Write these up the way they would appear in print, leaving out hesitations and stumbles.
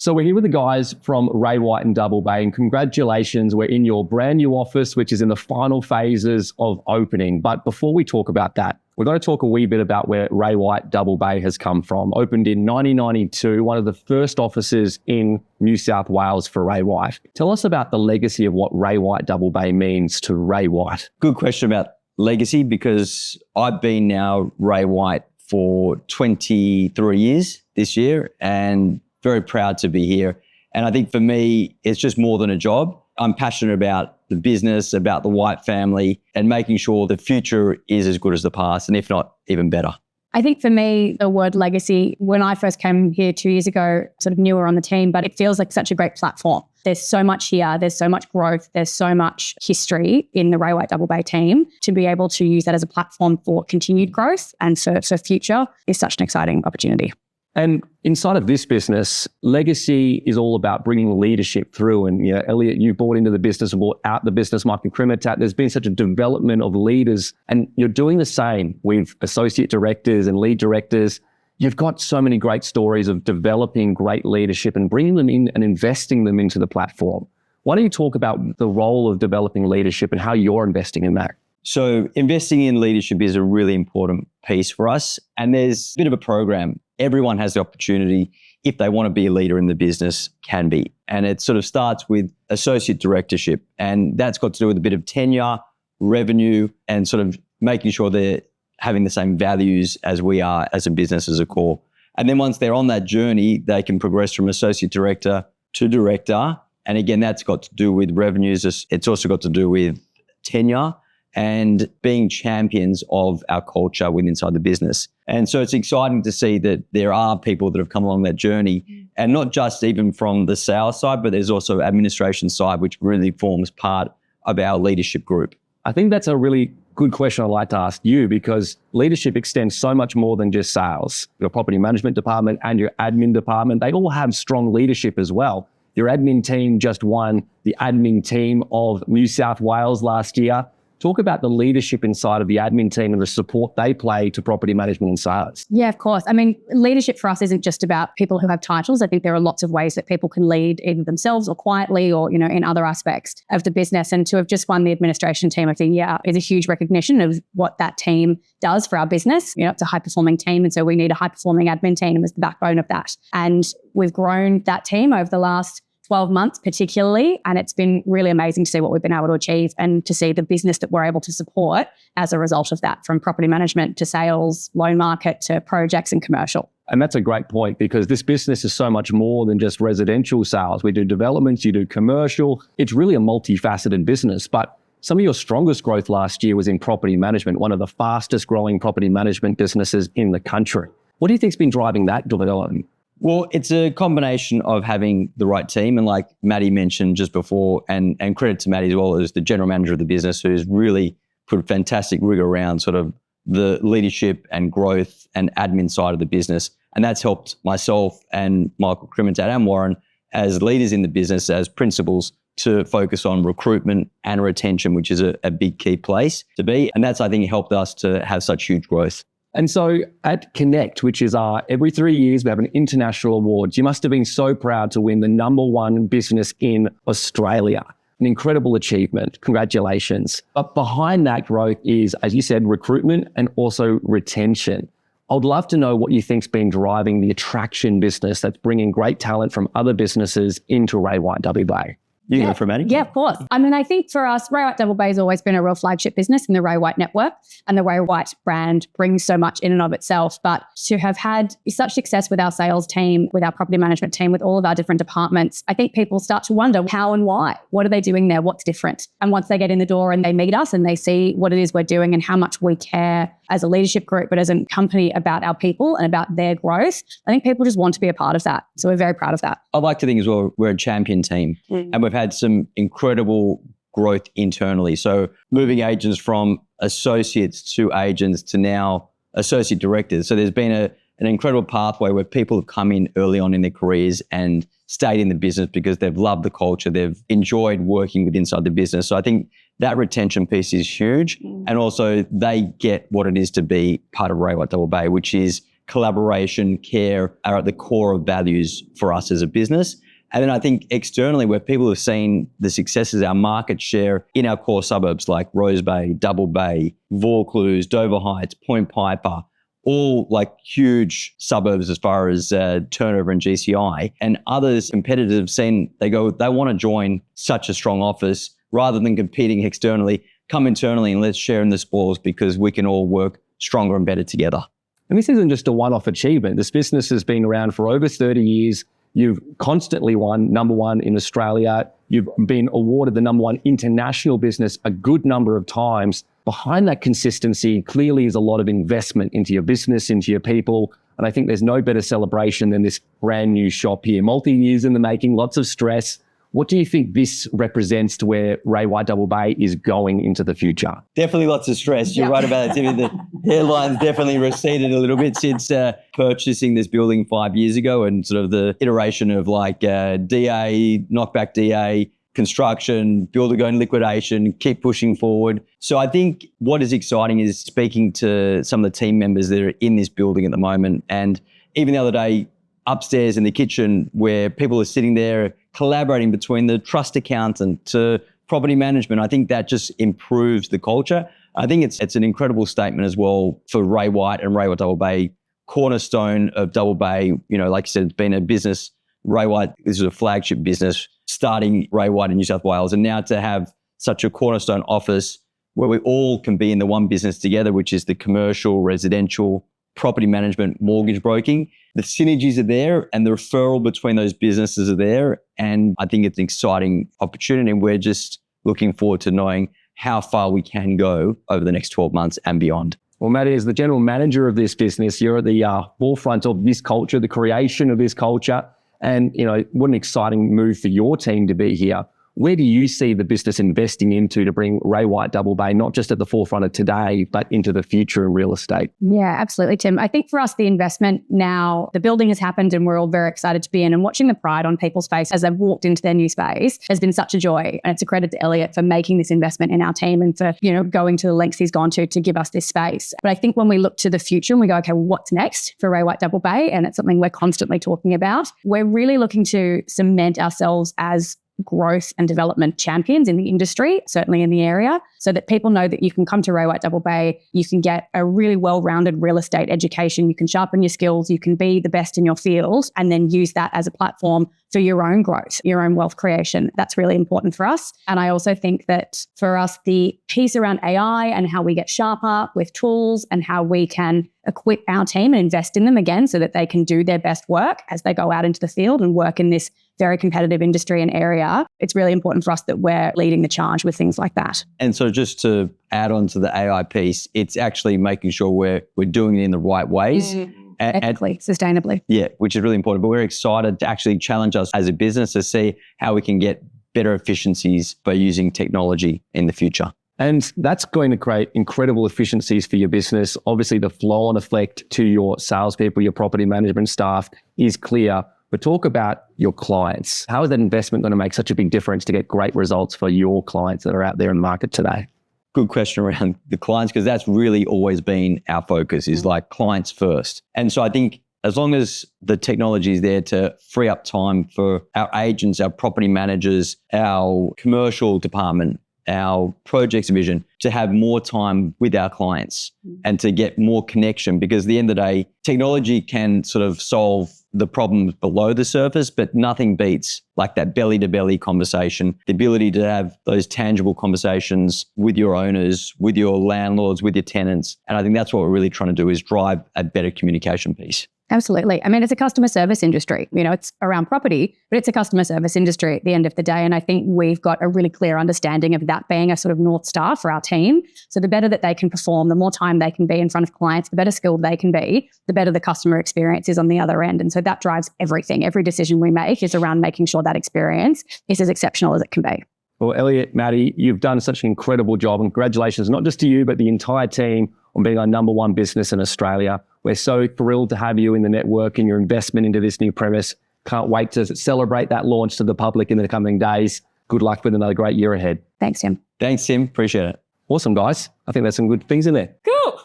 So we're here with the guys from Ray White and Double Bay, and congratulations, we're in your brand new office, which is in the final phases of opening. But before we talk about that, we're going to talk a wee bit about where Ray White Double Bay has come from. Opened in 1992, one of the first offices in New South Wales for Ray White. Tell us about the legacy of what Ray White Double Bay means to Ray White. Good question about legacy, because I've been now Ray White for 23 years this year, and very proud to be here. And I think for me, it's just more than a job. I'm passionate about the business, about the White family, and making sure the future is as good as the past, and if not, even better. I think for me, the word legacy, when I first came here 2 years ago, sort of newer on the team, but it feels like such a great platform. There's so much here, there's so much growth, there's so much history in the Ray White Double Bay team. To be able to use that as a platform for continued growth and for future is such an exciting opportunity. And inside of this business, legacy is all about bringing leadership through. And Elliott, you brought into the business and brought out the business, Mike and Crimitat. There's been such a development of leaders, and you're doing the same with associate directors and lead directors. You've got so many great stories of developing great leadership and bringing them in and investing them into the platform. Why don't you talk about the role of developing leadership and how you're investing in that? So investing in leadership is a really important piece for us. And there's a bit of a program. Everyone has the opportunity, if they want to be a leader in the business, can be. And it sort of starts with associate directorship. And that's got to do with a bit of tenure, revenue, and sort of making sure they're having the same values as we are as a business as a core. And then once they're on that journey, they can progress from associate director to director. And again, that's got to do with revenues. It's also got to do with tenure and being champions of our culture within inside the business. And so it's exciting to see that there are people that have come along that journey, and not just even from the sales side, but there's also administration side, which really forms part of our leadership group. I think that's a really good question I'd like to ask you, because leadership extends so much more than just sales. Your property management department and your admin department, they all have strong leadership as well. Your admin team just won the admin team of New South Wales last year. Talk about the leadership inside of the admin team and the support they play to property management and sales. Yeah, of course. I mean, leadership for us isn't just about people who have titles. I think there are lots of ways that people can lead either themselves or quietly or, in other aspects of the business. And to have just won the administration team of the year is a huge recognition of what that team does for our business. It's a high-performing team. And so we need a high-performing admin team as the backbone of that. And we've grown that team over the last 12 months particularly, and it's been really amazing to see what we've been able to achieve and to see the business that we're able to support as a result of that, from property management to sales, loan market to projects and commercial. And that's a great point, because this business is so much more than just residential sales. We do developments, you do commercial. It's really a multifaceted business. But some of your strongest growth last year was in property management, one of the fastest growing property management businesses in the country. What do you think's been driving that development? Well, it's a combination of having the right team. And like Maddy mentioned just before, and credit to Maddy as well, as the general manager of the business, who's really put a fantastic rigor around sort of the leadership and growth and admin side of the business. And that's helped myself and Michael Crimitat and Warren as leaders in the business, as principals, to focus on recruitment and retention, which is a big key place to be. And that's, I think, helped us to have such huge growth. And so at Connect, which is every 3 years, we have an international awards. You must have been so proud to win the #1 business in Australia. An incredible achievement. Congratulations. But behind that growth is, as you said, recruitment and also retention. I would love to know what you think's been driving the attraction business that's bringing great talent from other businesses into Ray White Double Bay. You go for Maddy? Yeah, of course. I mean, I think for us, Ray White Double Bay has always been a real flagship business in the Ray White network, and the Ray White brand brings so much in and of itself. But to have had such success with our sales team, with our property management team, with all of our different departments, I think people start to wonder how and why. What are they doing there? What's different? And once they get in the door and they meet us and they see what it is we're doing and how much we care as a leadership group, but as a company, about our people and about their growth, I think people just want to be a part of that. So we're very proud of that. I'd like to think as well, we're a champion team, and we've had some incredible growth internally. So moving agents from associates to agents to now associate directors. So there's been an incredible pathway where people have come in early on in their careers and stayed in the business because they've loved the culture, they've enjoyed working with inside the business. So I think that retention piece is huge. And also they get what it is to be part of Ray White Double Bay, which is collaboration, care are at the core of values for us as a business. And then I think externally, where people have seen the successes, our market share in our core suburbs like Rose Bay, Double Bay, Vaucluse, Dover Heights, Point Piper, all like huge suburbs as far as turnover and GCI. And others, competitors have seen, they want to join such a strong office rather than competing externally, come internally and let's share in the spoils because we can all work stronger and better together. And this isn't just a one-off achievement. This business has been around for over 30 years. You've constantly won number one in Australia. You've been awarded the number one international business a good number of times. Behind that consistency clearly is a lot of investment into your business, into your people. And I think there's no better celebration than this brand new shop here. Multi-years in the making, lots of stress. What do you think this represents to where Ray White Double Bay is going into the future? Definitely lots of stress. You're right about it, Timmy. The hairline's definitely receded a little bit since purchasing this building 5 years ago, and sort of the iteration of like DA, knockback DA, construction, builder going liquidation, keep pushing forward. So I think what is exciting is speaking to some of the team members that are in this building at the moment. And even the other day, upstairs in the kitchen where people are sitting there collaborating between the trust accountant to property management, I think that just improves the culture. I think it's an incredible statement as well for Ray White and Ray White Double Bay, cornerstone of Double Bay. You know, like you said, it's been a business. Ray White, this is a flagship business starting Ray White in New South Wales. And now to have such a cornerstone office where we all can be in the one business together, which is the commercial, residential, property management, mortgage broking. The synergies are there and the referral between those businesses are there. And I think it's an exciting opportunity. And we're just looking forward to knowing how far we can go over the next 12 months and beyond. Well, Maddy, as the general manager of this business, you're at the forefront of this culture, the creation of this culture. And, you know, what an exciting move for your team to be here. Where do you see the business investing into to bring Ray White Double Bay, not just at the forefront of today, but into the future in real estate? Yeah, absolutely, Tim. I think for us, the investment now, the building has happened and we're all very excited to be in, and watching the pride on people's face as they've walked into their new space has been such a joy. And it's a credit to Elliott for making this investment in our team and for, you know, going to the lengths he's gone to give us this space. But I think when we look to the future and we go, okay, well, what's next for Ray White Double Bay? And it's something we're constantly talking about. We're really looking to cement ourselves as growth and development champions in the industry, certainly in the area, so that people know that you can come to Ray White Double Bay, you can get a really well-rounded real estate education, you can sharpen your skills, you can be the best in your field, and then use that as a platform for your own growth, your own wealth creation. That's really important for us. And I also think that for us, the piece around AI and how we get sharper with tools and how we can equip our team and invest in them again so that they can do their best work as they go out into the field and work in this very competitive industry and area. It's really important for us that we're leading the charge with things like that. And so just to add on to the AI piece, it's actually making sure we're doing it in the right ways. Ethically, sustainably. Yeah, which is really important. But we're excited to actually challenge us as a business to see how we can get better efficiencies by using technology in the future. And that's going to create incredible efficiencies for your business. Obviously, the flow-on effect to your salespeople, your property management staff is clear. But talk about your clients. How is that investment going to make such a big difference to get great results for your clients that are out there in the market today? Good question around the clients, because that's really always been our focus, is like clients first. And so I think as long as the technology is there to free up time for our agents, our property managers, our commercial department, our projects division, to have more time with our clients and to get more connection, because at the end of the day, technology can sort of solve the problems below the surface, but nothing beats like that belly to belly conversation, the ability to have those tangible conversations with your owners, with your landlords, with your tenants. And I think that's what we're really trying to do, is drive a better communication piece. Absolutely. I mean, it's a customer service industry. You know, it's around property, but it's a customer service industry at the end of the day. And I think we've got a really clear understanding of that being a sort of North Star for our team. So the better that they can perform, the more time they can be in front of clients, the better skilled they can be, the better the customer experience is on the other end. And so that drives everything. Every decision we make is around making sure that experience is as exceptional as it can be. Well, Elliott, Maddy, you've done such an incredible job, and congratulations, not just to you, but the entire team on being our number one business in Australia. We're so thrilled to have you in the network and your investment into this new premise. Can't wait to celebrate that launch to the public in the coming days. Good luck with another great year ahead. Thanks, Tim. Thanks, Tim. Appreciate it. Awesome, guys. I think there's some good things in there. Cool.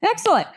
Excellent.